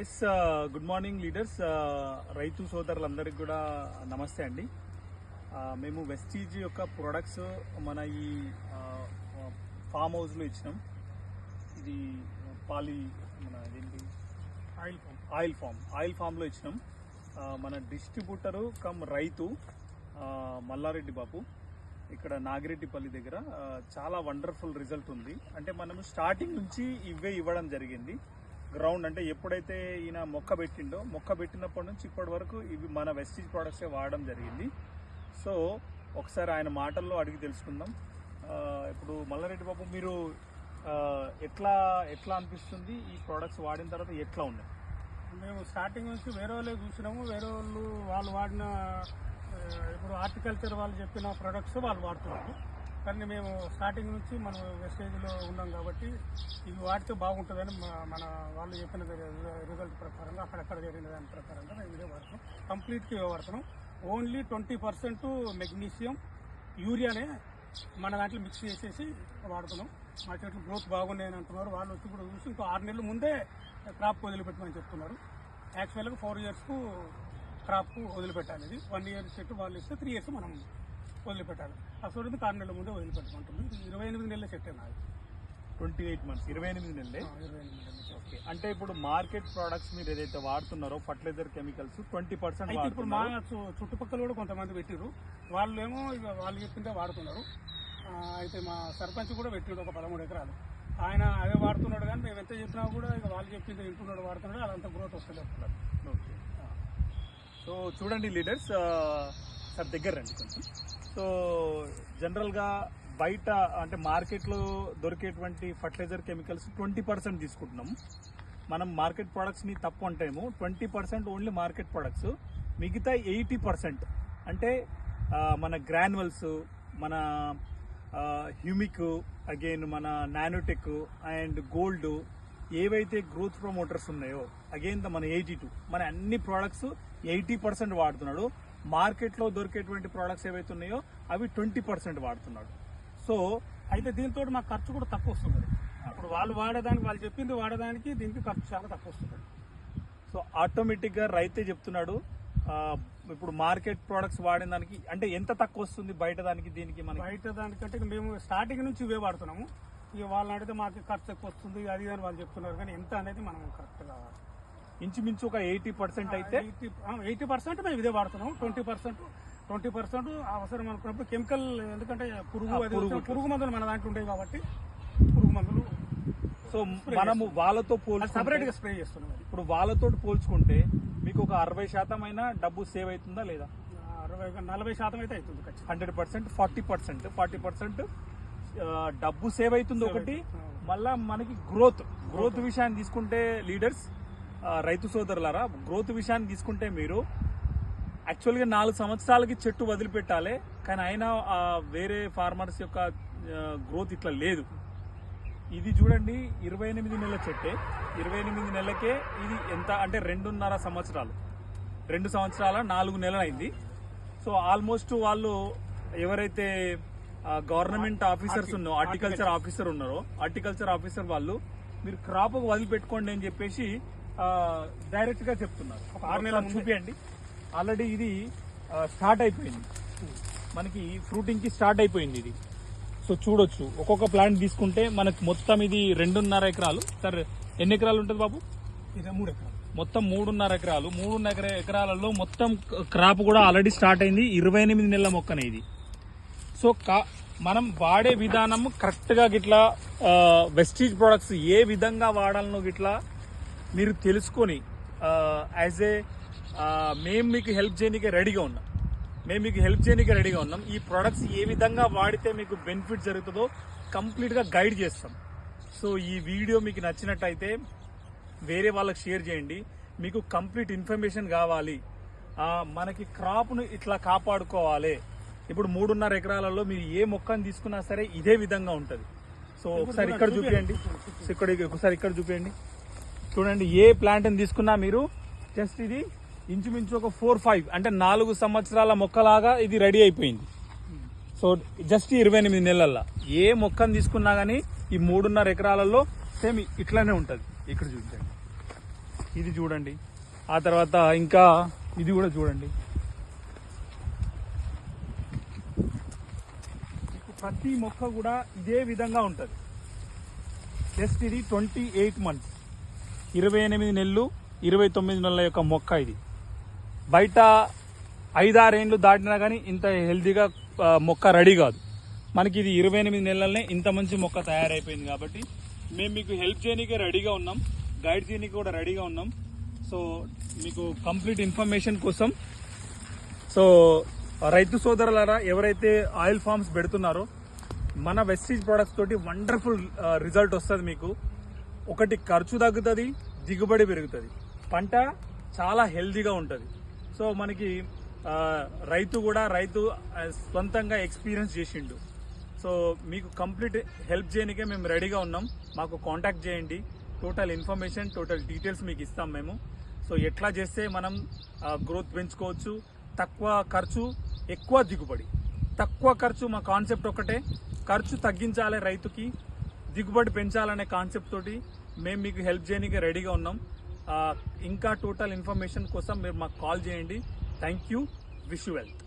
Yes good morning leaders, రైతు సోదరులందరికీ కూడా నమస్తే అండి. మేము వెస్టీజ్ యొక్క ప్రొడక్ట్స్ మన ఈ ఫామ్ హౌస్లో ఇచ్చినాం. ఇది మన ఏంటి ఆయిల్ ఫామ్లో ఇచ్చినాం. మన డిస్ట్రిబ్యూటరు కమ్ రైతు మల్లారెడ్డి బాబు ఇక్కడ నాగిరెడ్డిపల్లి దగ్గర. చాలా వండర్ఫుల్ రిజల్ట్ ఉంది. అంటే మనము స్టార్టింగ్ నుంచి ఇవే ఇవ్వడం జరిగింది. గ్రౌండ్ అంటే ఎప్పుడైతే ఈయన మొక్క పెట్టినప్పటి నుంచి ఇప్పటి వరకు ఇవి మన వెస్టీజ్ ప్రోడక్ట్సే వాడడం జరిగింది. సో ఒకసారి ఆయన మాటల్లో అడిగి తెలుసుకుందాం. ఇప్పుడు మల్లారెడ్డి బాబు, మీరు ఎట్లా అనిపిస్తుంది ఈ ప్రోడక్ట్స్ వాడిన తర్వాత ఎట్లా ఉన్నాయి? మేము స్టార్టింగ్ నుంచి వేరే వాళ్ళే చూసినాము. వేరే వాళ్ళు వాడిన ఇప్పుడు హార్టికల్చర్ వాళ్ళు చెప్పిన ప్రొడక్ట్స్ వాళ్ళు వాడుతున్నారు. కానీ మేము స్టార్టింగ్ నుంచి మనం వెస్టేజ్లో ఉన్నాం కాబట్టి ఇవి వాడితే బాగుంటుందని మన వాళ్ళు చెప్పిన రిజల్ట్ ప్రకారంగా అక్కడక్కడ జరిగిన దాని ప్రకారంగా మేము ఇదే వాడుతున్నాం. కంప్లీట్గా ఇవే వాడుతున్నాం. ఓన్లీ 20% మెగ్నీషియం యూరియానే మన దాంట్లో మిక్స్ చేసేసి వాడుతున్నాం. మా చెట్లు గ్రోత్ బాగున్నాయని అంటున్నారు. వాళ్ళు వచ్చి కూడా చూసి ఇంకో 6 నెలల ముందే క్రాప్ వదిలిపెట్టమని చెప్తున్నారు. యాక్చువల్గా 4 ఇయర్స్కు క్రాప్ వదిలిపెట్టాలి. ఇది 1 ఇయర్ చెట్టు వాళ్ళు ఇస్తే 3 ఇయర్స్ మనం వదిలిపెట్టాలి. అసలు 6 నెలల ముందే వదిలిపెట్టుకుంటుంది. 28 నెలల చెట్టే నాది. 28 months, 28 నెలలే. 28 నెలల. ఓకే. అంటే ఇప్పుడు మార్కెట్ ప్రోడక్ట్స్ మీరు ఏదైతే వాడుతున్నారో ఫర్టిలైజర్ కెమికల్స్ 20% అయితే ఇప్పుడు మా చుట్టుపక్కల కూడా కొంతమంది పెట్టిరు. వాళ్ళేమో ఇక వాళ్ళు చెప్పిందే వాడుతున్నారు. అయితే మా సర్పంచ్ కూడా పెట్టిండు ఒక 13 ఎకరాలు. ఆయన అవే వాడుతున్నాడు. కానీ మేము ఎంత చెప్పినా కూడా ఇక వాళ్ళు చెప్పింది వింటున్నాడు, వాడుతున్నాడు. అదంతా గ్రోత్ వస్తలేదు. ఓకే. సో చూడండి లీడర్స్, సార్ దగ్గర రండి కొంచెం. సో జనరల్గా బయట అంటే మార్కెట్లో దొరికేటువంటి ఫర్టిలైజర్ కెమికల్స్ 20% తీసుకుంటున్నాము. మనం మార్కెట్ ప్రోడక్ట్స్ని తప్పు అంటేమో 20% ఓన్లీ మార్కెట్ ప్రోడక్ట్స్, మిగతా 80% అంటే మన గ్రాన్యువల్స్, మన హ్యూమిక్, అగైన్ మన నానోటెక్ అండ్ గోల్డ్, ఏవైతే గ్రోత్ ప్రమోటర్స్ ఉన్నాయో అగైన్ మన 82, మన అన్ని ప్రోడక్ట్స్ 80% వాడుతున్నాడు. మార్కెట్లో దొరికేటువంటి ప్రోడక్ట్స్ ఏవైతే ఉన్నాయో అవి 20% వాడుతున్నాడు. సో అయితే దీంతో మాకు ఖర్చు కూడా తక్కువ వస్తుంది. ఇప్పుడు వాళ్ళు వాడేదానికి, వాళ్ళు చెప్పింది వాడేదానికి దీనికి ఖర్చు చాలా తక్కువ వస్తుంది. సో ఆటోమేటిక్గా రైతే చెప్తున్నాడు. ఇప్పుడు మార్కెట్ ప్రోడక్ట్స్ వాడిన దానికి అంటే ఎంత తక్కువ వస్తుంది బయట దానికి దీనికి? మన బయట దానికంటే మేము స్టార్టింగ్ నుంచి ఇవే వాడుతున్నాము. ఇక వాళ్ళని అడిగితే మాకు ఖర్చు ఎక్కువ వస్తుంది అది అని వాళ్ళు చెప్తున్నారు. కానీ ఎంత అనేది మనం కరెక్ట్గా ఇంచుమించు ఒక 80% అయితే 80% మేము ఇదే వాడుతున్నాం. 20% అవసరం అనుకున్నప్పుడు కెమికల్, ఎందుకంటే పురుగు మందులు మన దాంట్లో ఉంటాయి కాబట్టి పురుగు మందులు. సో మనము వాళ్ళతో సపరేట్ గా స్ప్రే చేస్తున్నాం. ఇప్పుడు వాళ్ళతో పోల్చుకుంటే మీకు ఒక 60% అయినా డబ్బు సేవ్ అవుతుందా లేదా? 40% అయితే అవుతుంది. 100%, 40% డబ్బు సేవ్ అవుతుంది ఒకటి. మళ్ళా మనకి గ్రోత్ విషయాన్ని తీసుకుంటే లీడర్స్, రైతు సోదరులారా, గ్రోత్ విషయాన్ని తీసుకుంటే మీరు యాక్చువల్గా 4 సంవత్సరాలకి చెట్టు వదిలిపెట్టాలి. కానీ అయినా వేరే ఫార్మర్స్ యొక్క గ్రోత్ ఇట్లా లేదు. ఇది చూడండి, 28 నెలల చెట్టే. 28 నెలలకే ఇది ఎంత అంటే 2.5 సంవత్సరాలు, 2 సంవత్సరాల 4 నెలలు అయింది. సో ఆల్మోస్ట్ వాళ్ళు ఎవరైతే గవర్నమెంట్ ఆఫీసర్స్ ఉన్నారో, హార్టికల్చర్ ఆఫీసర్ వాళ్ళు మీరు క్రాప్ వదిలిపెట్టుకోండి అని చెప్పేసి డైరెక్ట్ గా చెప్తున్నారు. ఒక 6 నెలలు చూపియండి. ఆల్రెడీ ఇది స్టార్ట్ అయిపోయింది, మనకి ఫ్రూటింగ్ కి స్టార్ట్ అయిపోయింది ఇది. సో చూడొచ్చు, ఒక్కొక్క ప్లాంట్ తీసుకుంటే మనకి మొత్తం ఇది 2.5 ఎకరాలు. సార్ ఎన్ని ఎకరాలు ఉంటుంది బాబు? ఇది 3 ఎకరాలు. మొత్తం 3.5 ఎకరాలు. 3.5 ఎకరాలలో మొత్తం క్రాప్ కూడా ఆల్రెడీ స్టార్ట్ అయింది. 28 నెలల మొక్కనే ఇది. సో మనం వాడే విధానం కరెక్ట్ గా గిట్లా వెస్టీజ్ ప్రొడక్ట్స్ ఏ విధంగా వాడాలనో గిట్లా మీరు తెలుసుకొని మేము మీకు హెల్ప్ చేయడానికి రెడీగా ఉన్నాం. ఈ ప్రొడక్ట్స్ ఏ విధంగా వాడితే మీకు బెనిఫిట్ జరుగుతుందో కంప్లీట్గా గైడ్ చేస్తాం. సో ఈ వీడియో మీకు నచ్చినట్టయితే వేరే వాళ్ళకి షేర్ చేయండి. మీకు కంప్లీట్ ఇన్ఫర్మేషన్ కావాలి, మనకి క్రాప్ను ఇట్లా కాపాడుకోవాలి. ఇప్పుడు 3.5 ఎకరాలలో మీరు ఏ మొక్కను తీసుకున్నా సరే ఇదే విధంగా ఉంటుంది. సో ఒకసారి ఇక్కడ చూపించండి, ఇక్కడ చూపించండి. చూడండి, ఏ ప్లాంట్ని తీసుకున్నా మీరు జస్ట్ ఇది ఇంచుమించు ఒక 4-5 అంటే 4 సంవత్సరాల మొక్కలాగా ఇది రెడీ అయిపోయింది. సో జస్ట్ 28 నెలల్లో ఏ మొక్కను తీసుకున్నా కానీ ఈ 3.5 ఎకరాలలో సేమ్ ఇట్లానే ఉంటుంది. ఇక్కడ చూపించండి. ఇది చూడండి. ఆ తర్వాత ఇంకా ఇది కూడా చూడండి. ప్రతి మొక్క కూడా ఇదే విధంగా ఉంటుంది. జస్ట్ ఇది 28 months, 28 నెలలు 29 నెలల యొక్క మొక్క. ఇది బయట 5-6 ఏళ్ళు దాటినా కానీ ఇంత హెల్తీగా మొక్క రెడీ కాదు. మనకి ఇది 28 నెలలనే ఇంత మంచి మొక్క తయారైపోయింది. కాబట్టి మేము మీకు హెల్ప్ చేయడానికి రెడీగా ఉన్నాం, గైడ్ చేయడానికి కూడా రెడీగా ఉన్నాం. సో మీకు కంప్లీట్ ఇన్ఫర్మేషన్ కోసం, సో రైతు సోదరులారా ఎవరైతే ఆయిల్ ఫార్మ్స్ పెడుతున్నారో మన వెస్టీజ్ ప్రొడక్ట్స్ తోటి వండర్ఫుల్ రిజల్ట్ వస్తుంది. మీకు ఒకటి ఖర్చు తగ్గుతుంది, దిగుబడి పెరుగుతుంది, పంట చాలా హెల్తీగా ఉంటుంది. సో మనకి రైతు సొంతంగా ఎక్స్పీరియన్స్ చేసిండు. సో మీకు కంప్లీట్ హెల్ప్ చేయడానికే మేము రెడీగా ఉన్నాం. మాకు కాంటాక్ట్ చేయండి. టోటల్ ఇన్ఫర్మేషన్, టోటల్ డీటెయిల్స్ మీకు ఇస్తాం మేము. సో ఎట్లా చేస్తే మనం గ్రోత్ పెంచుకోవచ్చు, తక్కువ ఖర్చు ఎక్కువ దిగుబడి. తక్కువ ఖర్చు మా కాన్సెప్ట్ ఒకటే, ఖర్చు తగ్గించాలి రైతుకి, దిగుబడి పెంచాలనే కాన్సెప్ట్ తోటి మేము మీకు హెల్ప్ చేయడానికి రెడీగా ఉన్నాం. ఇంకా టోటల్ ఇన్ఫర్మేషన్ కోసం మీరు మాకు కాల్ చేయండి. Thank you. Wish you wealth.